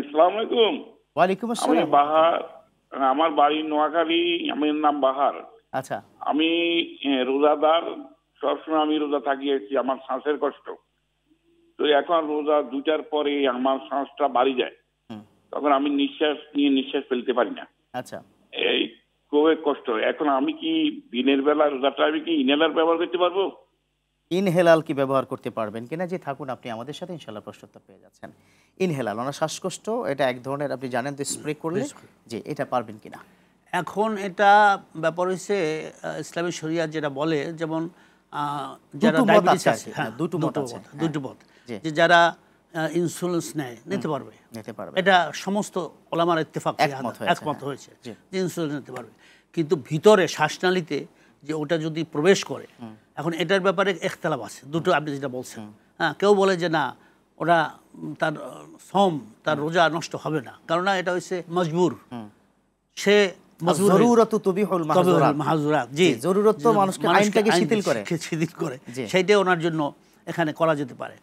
আসসালামু আলাইকুম। ওয়ালাইকুম আমি আসসালাম। বাহার, আমার বাড়ি নোয়াখালী, আমার নাম বাহার। আচ্ছা আমি রোজাদার, সবসময় আমি রোজা থাকি এসেছি, আমার শ্বাসের কষ্ট। তো এখন রোজা 2টার পরে আমার শ্বাসটা বাড়ি যায়, হুম, তখন আমি নিঃশ্বাস নিয়ে নিঃশ্বাস ফেলতে পারি না, আচ্ছা এই খুবই কষ্ট হয়। এখন আমি কি দিনের বেলা রোজাটা আমি কি ইনহেলার ব্যবহার করতে পারবো? ইনহেলাল কি ব্যবহার করতে পারবেন কিনা? যে থাকুন, আপনি আমাদের সাথে ইনশাল্লাহ প্রশ্নোত্তর পেয়ে যাচ্ছেন। ইনহেলাল ওনার শ্বাসকষ্ট, এটা এক ধরনের, আপনি জানেন তো, স্প্রে করলে, যে এটা পারবেন কিনা? এখন এটা ব্যাপার হচ্ছে ইসলামী শরিয়া যেটা বলে, যেমন যারা ডায়াবেটিস আছে, হ্যাঁ দুটো মত, যে যারা ইনসুলিন নিতে পারবে, এটা সমস্ত ওলামার ইত্তেফাক একমত হয়েছে যে ইনসুলিন নিতে পারবে। কিন্তু ভিতরে শ্বাসনালীতে যে ওটা যদি প্রবেশ করে, এখন এটার ব্যাপারে ইখতিলাফ আছে দুটো, আপনি যেটা বলছেন। হ্যাঁ, কেউ বলে যে না, ওরা তার তার রোজা নষ্ট হবে না, কারণ এটা হচ্ছে মজবুর, সে জরুরত তুবিহুল মাহজুরাত, জি জরুরত তো মানুষকে আইনটাকে শিথিল করে, সেইটাই ওনার জন্য এখানে করা যেতে পারে।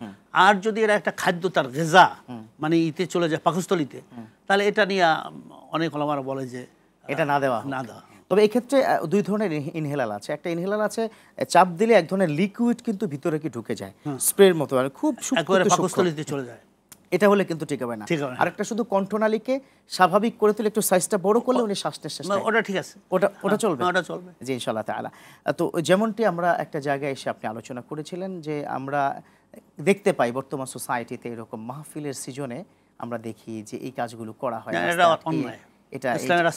আর যদি এরা একটা খাদ্য, তার গিজা মানে ইতে চলে যায় পাকস্থলীতে, তাহলে এটা নিয়ে অনেক ওলামারা বলে যে এটা না দেওয়া। তবে এই ক্ষেত্রে দুই ধরনের ইনহেলার আছে। একটা ইনহেলার আছে চাপ দিলে এক ধরনের লিকুইড কিন্তু ভিতরে কি ঢুকে যায়, স্প্রের মতো, মানে খুব সূক্ষ্ম পাকস্থলীতে চলে যায়, এটা হলে কিন্তু ঠিক হবে না। আরেকটা শুধু কণ্ঠনালীকে স্বাভাবিক করে তুলে একটু সাইজটা বড় করলে উনি শ্বাস নিঃশ্বাস, ওটা ঠিক আছে, ওটা চলবে, ওটা চলবে জি ইনশাআল্লাহ তাআলা। তো যেমনটি আমরা একটা জায়গায় এসে আপনি আলোচনা করেছিলেন যে আমরা দেখতে পাই বর্তমান সোসাইটিতে এরকম মাহফিলের সিজনে আমরা দেখি যে এই কাজগুলো করা হয়, এটা ইসলামেরা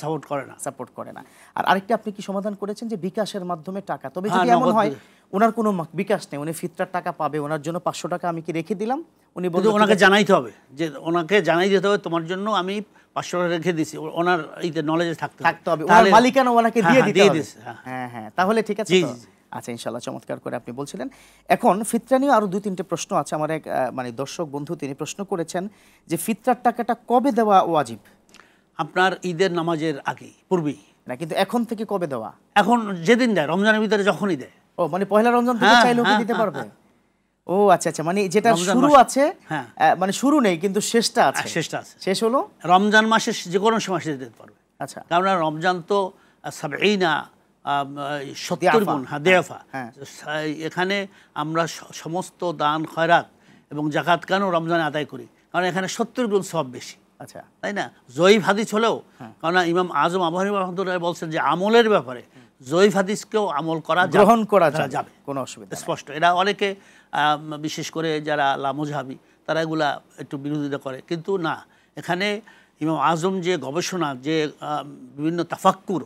সাপোর্ট করে না। আর আরেকটা আপনি কি সমাধান করেছেন যে বিকাশের মাধ্যমে টাকা, তবে যদি এমন হয় ওনার কোনো বিকাশ নেই, উনি ফিতরার টাকা পাবে, ওনার জন্য 500 টাকা আমি কি রেখে দিলাম, উনি বলতে ওনাকে জানাইতে হবে, যে ওনাকে জানাই দিতে হবে তোমার জন্য আমি 500 টাকা রেখে দিছি, ওনার এইতে নলেজে থাকতে হবে, ওনার মালিকানা ওনাকে দিয়ে দিতে হবে। হ্যাঁ হ্যাঁ, তাহলে ঠিক আছে তো। আচ্ছা ইনশাআল্লাহ, চমৎকার করে আপনি বলছিলেন। এখন ফিতরা নিয়ে আরো 2-3টে প্রশ্ন আছে। আমার এক মানে দর্শক বন্ধু তিনি প্রশ্ন করেছেন যে ফিতরার টাকাটা কবে দেওয়া ওয়াজিব? আপনার ঈদের নামাজের আগে, পূর্বেই না, কিন্তু এখন থেকে কবে দেওয়া? এখন যেদিন দেয়, রমজানের ভিতরে যখনই দেয়। ও মানে পয়লা রমজান থেকে চাইলেও কি দিতে পারবে? ও আচ্ছা আচ্ছা, মানে যেটা শুরু আছে, মানে শুরু নেই কিন্তু শেষটা আছে, শেষ হলো রমজান মাসে যে কোনো সময় সে দিতে পারবে। আচ্ছা, কারণ রমজান তো 70 গুণ দেফা, এখানে আমরা সমস্ত দান খয়রাত এবং যাকাত কেন রমজানে আদায় করি, কারণ এখানে 70 গুণ সওয়াব বেশি। আচ্ছা, তাই না? জয়ীফ হাদিস হলেও, কারণ ইমাম আজম আবু হানিফা রাহমাতুল্লাহ বলছেন যে আমলের ব্যাপারে জয়ীফ হাদিসকেও আমল করা গ্রহণ করা যাবে, কোনো অসুবিধা স্পষ্ট। এরা অনেকে বিশেষ করে যারা লামুজহাবি তারা এগুলা একটু বিরোধিতা করে, কিন্তু না, এখানে ইমাম আজম যে গবেষণা, যে বিভিন্ন তাফাক্কুর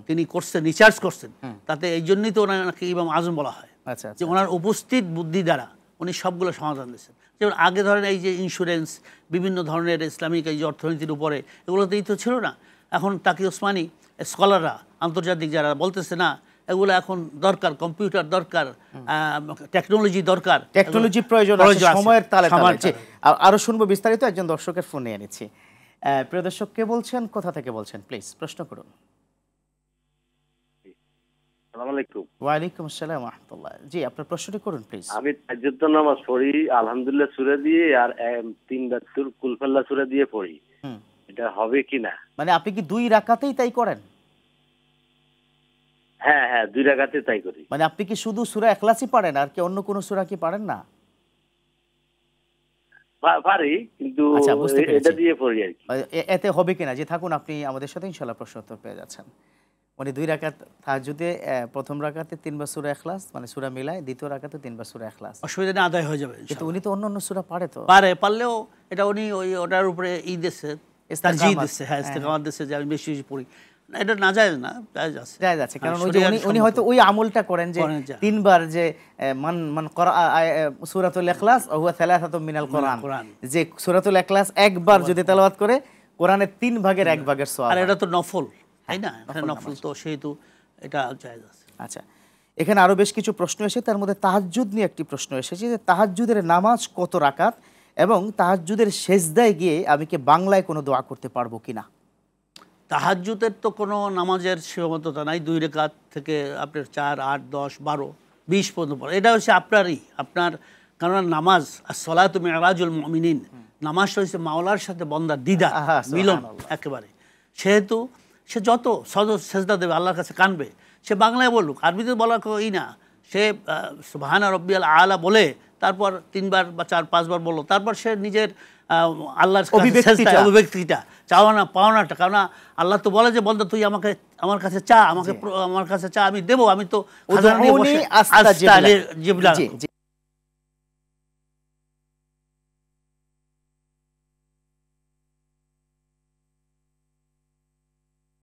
তিনি করছেন, রিসার্চ করছেন, তাতে এই জন্যই তো ওনাকে ইমাম আজম বলা হয়, যে ওনার উপস্থিত বুদ্ধি দ্বারা উনি সবগুলো সমাধান দিয়েছেন। যেমন আগে ধরেন এই যে ইন্স্যুরেন্স, বিভিন্ন ধরনের ইসলামিক এই যে অর্থনীতির উপরে, এগুলোতেই তো ছিল না। এখন তাকি ওসমানী স্কলাররা, আন্তর্জাতিক যারা বলতেছে না এগুলো এখন দরকার, কম্পিউটার দরকার, টেকনোলজি দরকার, টেকনোলজি প্রয়োজন আছে সময়ের তালে তালে। আরো শুনবো বিস্তারিত, একজন দর্শকের ফোন নিয়ে নিচ্ছি। প্রিয় দর্শক, কে বলছেন, কোথা থেকে বলছেন, প্লিজ প্রশ্ন করুন। আসসালামু আলাইকুম। ওয়ালাইকুম আসসালাম ওয়া রাহমাতুল্লাহ। জি, আপনার প্রশ্নটি করুন প্লিজ। আমি তাহাজ্জুদ নামাজ পড়ি আলহামদুলিল্লাহ সূরা দিয়ে, আর 3বার কুল ফাল্লাহ সূরা দিয়ে পড়ি, এটা হবে কিনা? মানে আপনি কি 2 রাকাতেই তাই করেন? হ্যাঁ হ্যাঁ, 2 রাকাতে তাই করি। মানে আপনি কি শুধু সূরা ইখলাসই পড়েন, আর কি অন্য কোন সূরা কি পড়েন না? পারি, কিন্তু এটা দিয়ে পড়ি আর কি। এতে হবে কিনা, যে থাকুন, আপনি আমাদের সাথে ইনশাআল্লাহ প্রশ্ন উত্তর পেয়ে যাচ্ছেন। মানে 2 রাকাত তাহাজ্জুদে, প্রথম রাকাতে 3বার সূরা ইখলাস, মানে সূরা মিলায়, দ্বিতীয় রাকাতে 3বার সূরা ইখলাস, অসুবিধা নেই, আদায় হয়ে যাবে। কিন্তু উনি তো অন্য সুরা পারে, তো পারলেও এটা উনি ওটার উপরে দিচ্ছে, তারজিহ দিচ্ছে, হ্যাঁ ইস্তেকামাত দিচ্ছে যে আমি বেশি বেশি পড়ি। এটা না জায়েজ না, জায়েজ আছে, জায়েজ আছে। কারণ ওই যে উনি হয়তো ওই আমলটা করেন যে 3বার যে মান করা সূরাতুল ইখলাস ওয়া হুয়া সালাসাতুম মিনাল কোরআন, যে সূরাতুল ইখলাস একবার যদি তেলাওয়াত করে কোরআনের 3 ভাগের 1 ভাগের সওয়াব। আর এটা তো নফল, তাই না? এটা নফল, তো সেহেতু এটা জায়েজ আছে। আচ্ছা, এখানে আরো বেশ কিছু প্রশ্ন এসেছে, তার মধ্যে তাহাজ্জুদ নিয়ে একটি প্রশ্ন এসেছে যে তাহাজ্জুদের নামাজ কত রাকাত, এবং তাহাজ্জুদের সেজদায় গিয়ে আমি কি বাংলায় কোনো দোয়া করতে পারবো কিনা? তাহাজ্জুদের তো কোনো নামাজের সীমাবদ্ধতা নাই, 2 রাকাত থেকে আপনার 4, 8, 10, 12, 20 পর্যন্ত পড়ে, এটা হচ্ছে আপনার, কারণ নামাজ আর সলাতু মিরাজুল মুমিনিন, নামাজটা হচ্ছে মাওলার সাথে বন্দার দিদার মিলন একেবারে। সেহেতু সে যত সেজদা দেবে আল্লাহর কাছে কানবে, সে বাংলায় বলুক, আরবিতে বলা ই না, সে সুবহানা রব্বিয়াল আলা বলে তারপর 3 বার বা 4-5 বার বললো, তারপর সে নিজের আল্লাহর অভিব্যক্তিটা চাওয়া না পাওনাটা। কারণ আল্লাহ তো বলে যে বলতো তুই আমাকে আমার কাছে চা, আমার কাছে চা আমি দেবো, আমি তো